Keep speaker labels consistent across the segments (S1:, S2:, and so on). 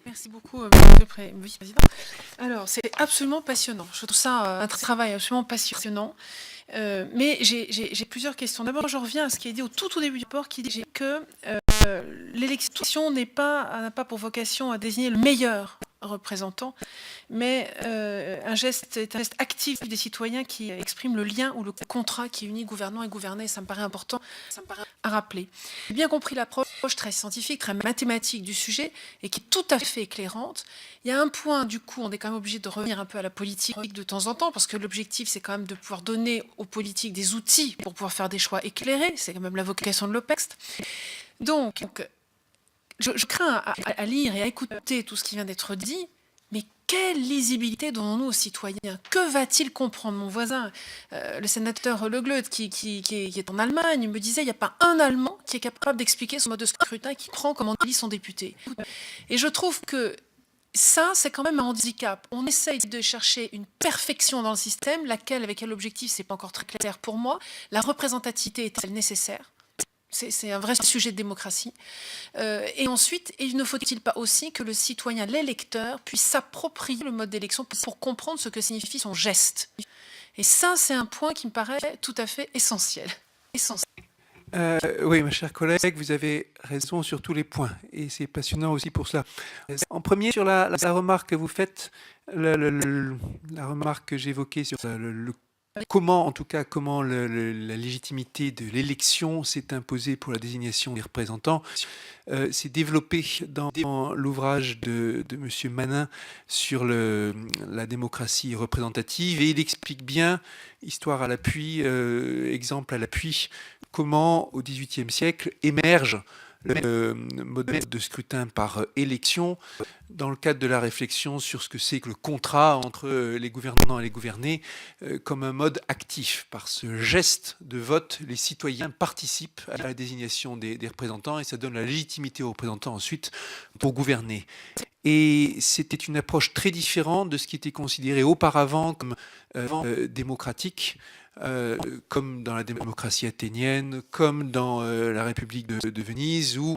S1: Merci beaucoup, Monsieur le Vice-président. Alors, c'est absolument passionnant. Je trouve ça un travail absolument passionnant. Mais j'ai plusieurs questions. D'abord, je reviens à ce qui est dit au tout début du rapport, qui dit que l'élection n'a pas pour vocation à désigner le meilleur représentant, mais un geste actif des citoyens qui exprime le lien ou le contrat qui unit gouvernant et gouverné. Ça me paraît important à rappeler. J'ai bien compris l'approche très scientifique, très mathématique du sujet et qui est tout à fait éclairante. Il y a un point, du coup, on est quand même obligé de revenir un peu à la politique de temps en temps, parce que l'objectif, c'est quand même de pouvoir donner aux politiques des outils pour pouvoir faire des choix éclairés. C'est quand même la vocation de l'OPEX. Donc, je crains à lire et à écouter tout ce qui vient d'être dit, mais quelle lisibilité donnons-nous aux citoyens? Que va-t-il comprendre? Mon voisin, le sénateur Le Gleut, qui est en Allemagne, me disait il n'y a pas un Allemand qui est capable d'expliquer son mode de scrutin, qui prend comme on dit son député. Et je trouve que ça, c'est quand même un handicap. On essaye de chercher une perfection dans le système, laquelle, avec quel objectif, c'est pas encore très clair pour moi. La représentativité est-elle nécessaire? C'est un vrai sujet de démocratie. Et ensuite, il ne faut-il pas aussi que le citoyen, l'électeur, puisse s'approprier le mode d'élection pour comprendre ce que signifie son geste? Et ça, c'est un point qui me paraît tout à fait essentiel.
S2: Oui, ma chère collègue, vous avez raison sur tous les points, et c'est passionnant aussi pour cela. En premier, sur la remarque que vous faites, la remarque que j'évoquais sur comment, en tout cas, comment la légitimité de l'élection s'est imposée pour la désignation des représentants, s'est développé dans l'ouvrage de Monsieur Manin sur la démocratie représentative, et il explique bien, histoire à l'appui, exemple à l'appui, comment au XVIIIe siècle émerge le modèle de scrutin par élection dans le cadre de la réflexion sur ce que c'est que le contrat entre les gouvernants et les gouvernés comme un mode actif. Par ce geste de vote, les citoyens participent à la désignation des représentants et ça donne la légitimité aux représentants ensuite pour gouverner. Et c'était une approche très différente de ce qui était considéré auparavant comme démocratique, comme dans la démocratie athénienne, comme dans la République de Venise, où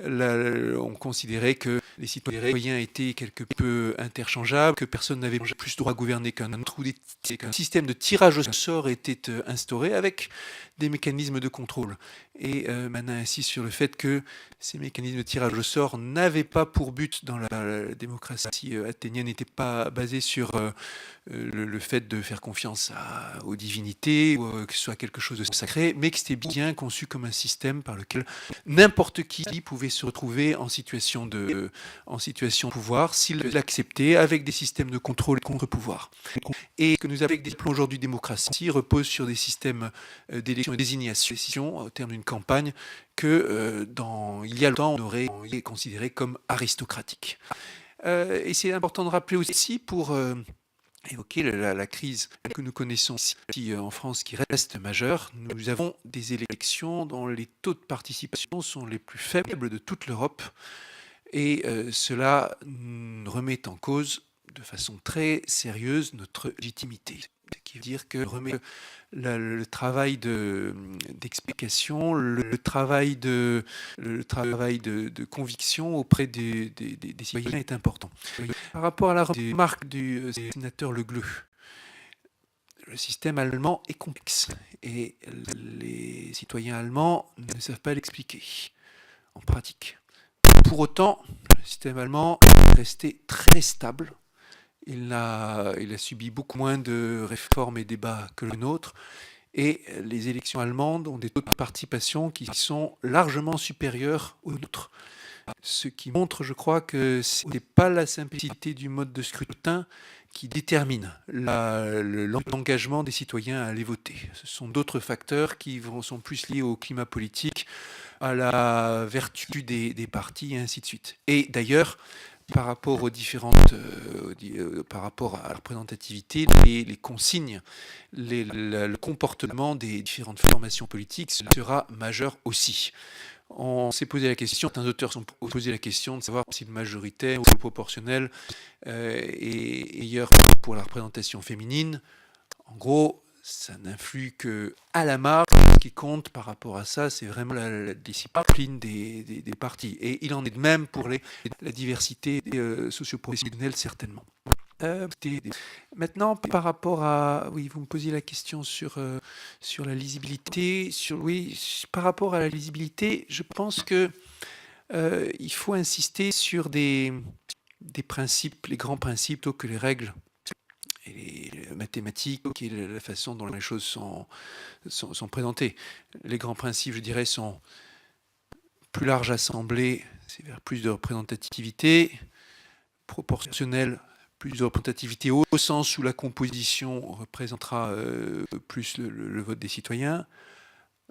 S2: on considérait que les citoyens étaient quelque peu interchangeables, que personne n'avait plus droit à gouverner qu'un autre, où qu'un système de tirage au sort était instauré avec des mécanismes de contrôle. Et Manin insiste sur le fait que ces mécanismes de tirage au sort n'avaient pas pour but, dans la démocratie athénienne, n'étaient pas basés sur le fait de faire confiance aux divinités, ou que ce soit quelque chose de sacré, mais que c'était bien conçu comme un système par lequel n'importe qui pouvait se retrouver en situation de pouvoir, s'il l'acceptait, avec des systèmes de contrôle et contre-pouvoir. Et ce que nous avons aujourd'hui démocratie repose sur des systèmes d'élection et de désignation, au terme d'une campagne, que il y a longtemps, on aurait considéré comme aristocratique. Et c'est important de rappeler aussi, pour évoquer la crise que nous connaissons ici en France, qui reste majeure, nous avons des élections dont les taux de participation sont les plus faibles de toute l'Europe, et cela remet en cause de façon très sérieuse notre légitimité. Ce qui veut dire que remet le travail d'explication, le travail de conviction auprès des citoyens est important. Par rapport à la remarque du sénateur Le Gleut, le système allemand est complexe et les citoyens allemands ne savent pas l'expliquer en pratique. Pour autant, le système allemand est resté très stable. Il a subi beaucoup moins de réformes et débats que le nôtre. Et les élections allemandes ont des taux de participation qui sont largement supérieurs aux nôtres. Ce qui montre, je crois, que ce n'est pas la simplicité du mode de scrutin qui détermine l'engagement des citoyens à aller voter. Ce sont d'autres facteurs qui sont plus liés au climat politique, à la vertu des partis, et ainsi de suite. Et d'ailleurs, par rapport aux différentes, par rapport à la représentativité, les consignes, le comportement des différentes formations politiques sera majeur aussi. On s'est posé la question, certains auteurs sont posé la question de savoir si le majoritaire ou le proportionnel est meilleur pour la représentation féminine. En gros, ça n'influe qu'à la marge. Ce qui compte par rapport à ça, c'est vraiment la discipline des partis. Et il en est de même pour la diversité socio-professionnelle, certainement. Maintenant, par rapport à... Oui, vous me posiez la question sur la lisibilité. Oui, par rapport à la lisibilité, je pense que il faut insister sur des principes, les grands principes, plutôt que les règles et les mathématiques et la façon dont les choses sont présentées. Les grands principes, je dirais, sont plus large assemblée, c'est vers plus de représentativité, proportionnelle, plus de représentativité au sens où la composition représentera plus le vote des citoyens.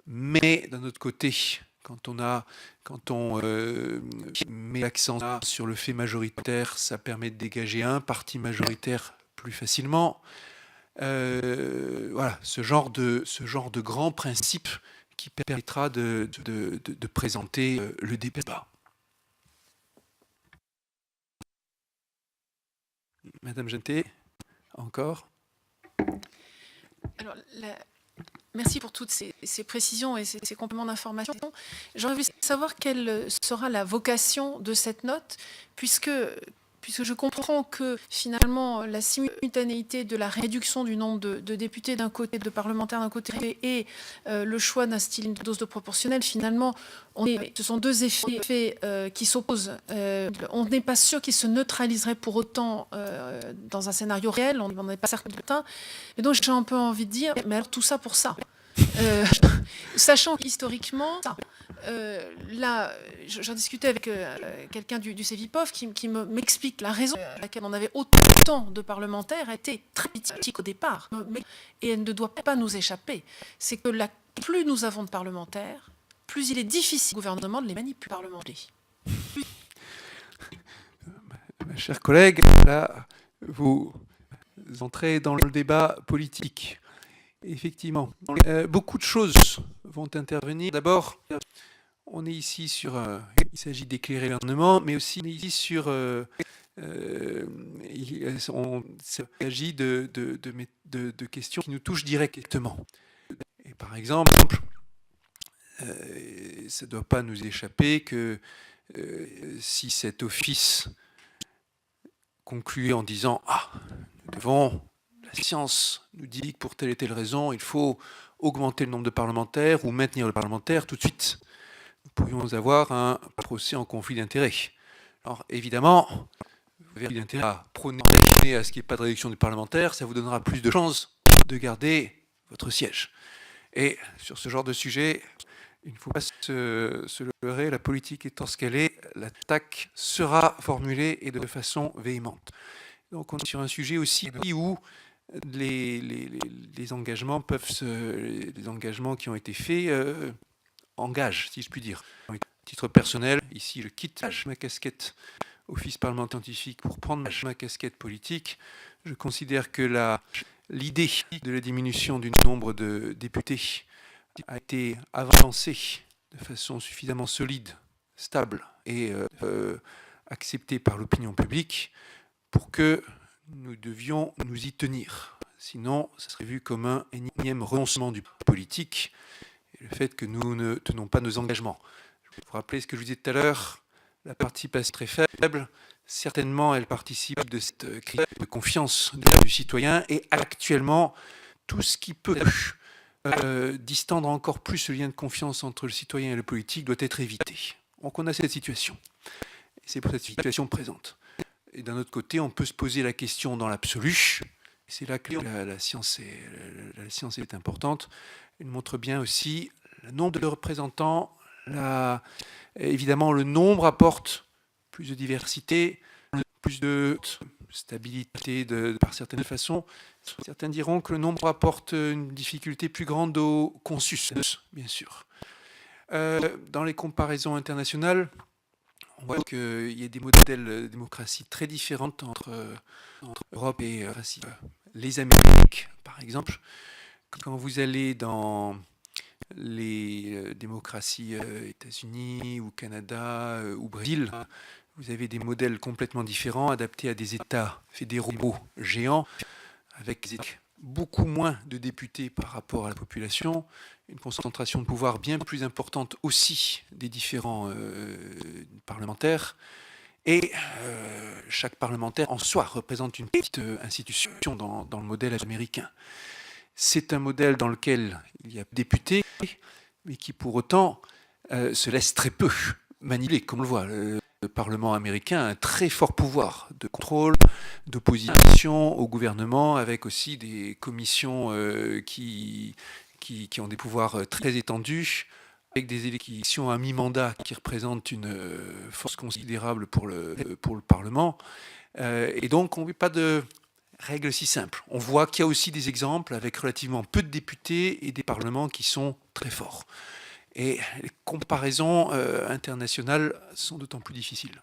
S2: Mais d'un autre côté, quand on met l'accent sur le fait majoritaire, ça permet de dégager un parti majoritaire plus facilement. Voilà, ce genre de grand principe qui permettra de présenter le débat. Madame Jeantet, encore.
S1: Alors, merci pour toutes ces précisions et ces compléments d'information. J'aurais voulu savoir quelle sera la vocation de cette note, puisque je comprends que finalement la simultanéité de la réduction du nombre de députés d'un côté, de parlementaires d'un côté, et le choix d'un style, une dose de proportionnel, finalement, ce sont deux effets qui s'opposent. On n'est pas sûr qu'ils se neutraliseraient pour autant dans un scénario réel, on n'en est pas certain. Et donc j'ai un peu envie de dire, mais alors tout ça pour ça. Sachant qu'historiquement, là, j'en discutais avec quelqu'un du CEVIPOF qui m'explique la raison pour laquelle on avait autant de parlementaires a été très critique au départ, et elle ne doit pas nous échapper. C'est que plus nous avons de parlementaires, plus il est difficile au gouvernement de les manipuler parlementer.
S2: Ma chère collègue, là, vous entrez dans le débat politique. Effectivement, beaucoup de choses vont intervenir. D'abord, on est ici sur... il s'agit d'éclairer le gouvernement, mais aussi on est ici sur... il s'agit de questions qui nous touchent directement. Et par exemple, ça ne doit pas nous échapper que si cet office concluait en disant « Ah, nous devons... La science nous dit que pour telle et telle raison, il faut augmenter le nombre de parlementaires ou maintenir le parlementaire tout de suite. Nous pourrions avoir un procès en conflit d'intérêts. Alors évidemment, vous avez l'intérêt à prôner à ce qu'il n'y ait pas de réduction du parlementaire, ça vous donnera plus de chances de garder votre siège. Et sur ce genre de sujet, il ne faut pas se leurrer, la politique étant ce qu'elle est, l'attaque sera formulée et de façon véhémente. Donc on est sur un sujet aussi où les engagements les engagements qui ont été faits engagent, si je puis dire. À titre personnel, ici, je quitte ma casquette office parlementaire scientifique pour prendre ma casquette politique. Je considère que l'idée de la diminution du nombre de députés a été avancée de façon suffisamment solide, stable et acceptée par l'opinion publique pour que nous devions nous y tenir. Sinon, ça serait vu comme un énième renoncement du politique et le fait que nous ne tenons pas nos engagements. Je vais vous rappeler ce que je vous disais tout à l'heure, la participation est très faible. Certainement, elle participe de cette crise de confiance du citoyen et actuellement, tout ce qui peut distendre encore plus ce lien de confiance entre le citoyen et le politique doit être évité. Donc on a cette situation. Et c'est pour cette situation présente. Et d'un autre côté, on peut se poser la question dans l'absolu. C'est là que la science est importante. Elle montre bien aussi le nombre de représentants. Évidemment, le nombre apporte plus de diversité, plus de stabilité par certaines façons. Certains diront que le nombre apporte une difficulté plus grande au consensus, bien sûr. Dans les comparaisons internationales, on voit qu'il y a des modèles de démocratie très différents entre Europe et les Amériques, par exemple. Quand vous allez dans les démocraties États-Unis ou Canada ou Brésil, vous avez des modèles complètement différents, adaptés à des États fédéraux géants, avec des beaucoup moins de députés par rapport à la population, une concentration de pouvoir bien plus importante aussi des différents parlementaires, et chaque parlementaire en soi représente une petite institution dans le modèle américain. C'est un modèle dans lequel il y a députés, mais qui pour autant se laisse très peu manipuler, comme on le voit. Le Parlement américain a un très fort pouvoir de contrôle, d'opposition au gouvernement, avec aussi des commissions qui ont des pouvoirs très étendus, avec des élections à mi-mandat qui représentent une force considérable pour le Parlement. Et donc, on ne veut pas de règles si simples. On voit qu'il y a aussi des exemples avec relativement peu de députés et des parlements qui sont très forts. Et les comparaisons internationales sont d'autant plus difficiles.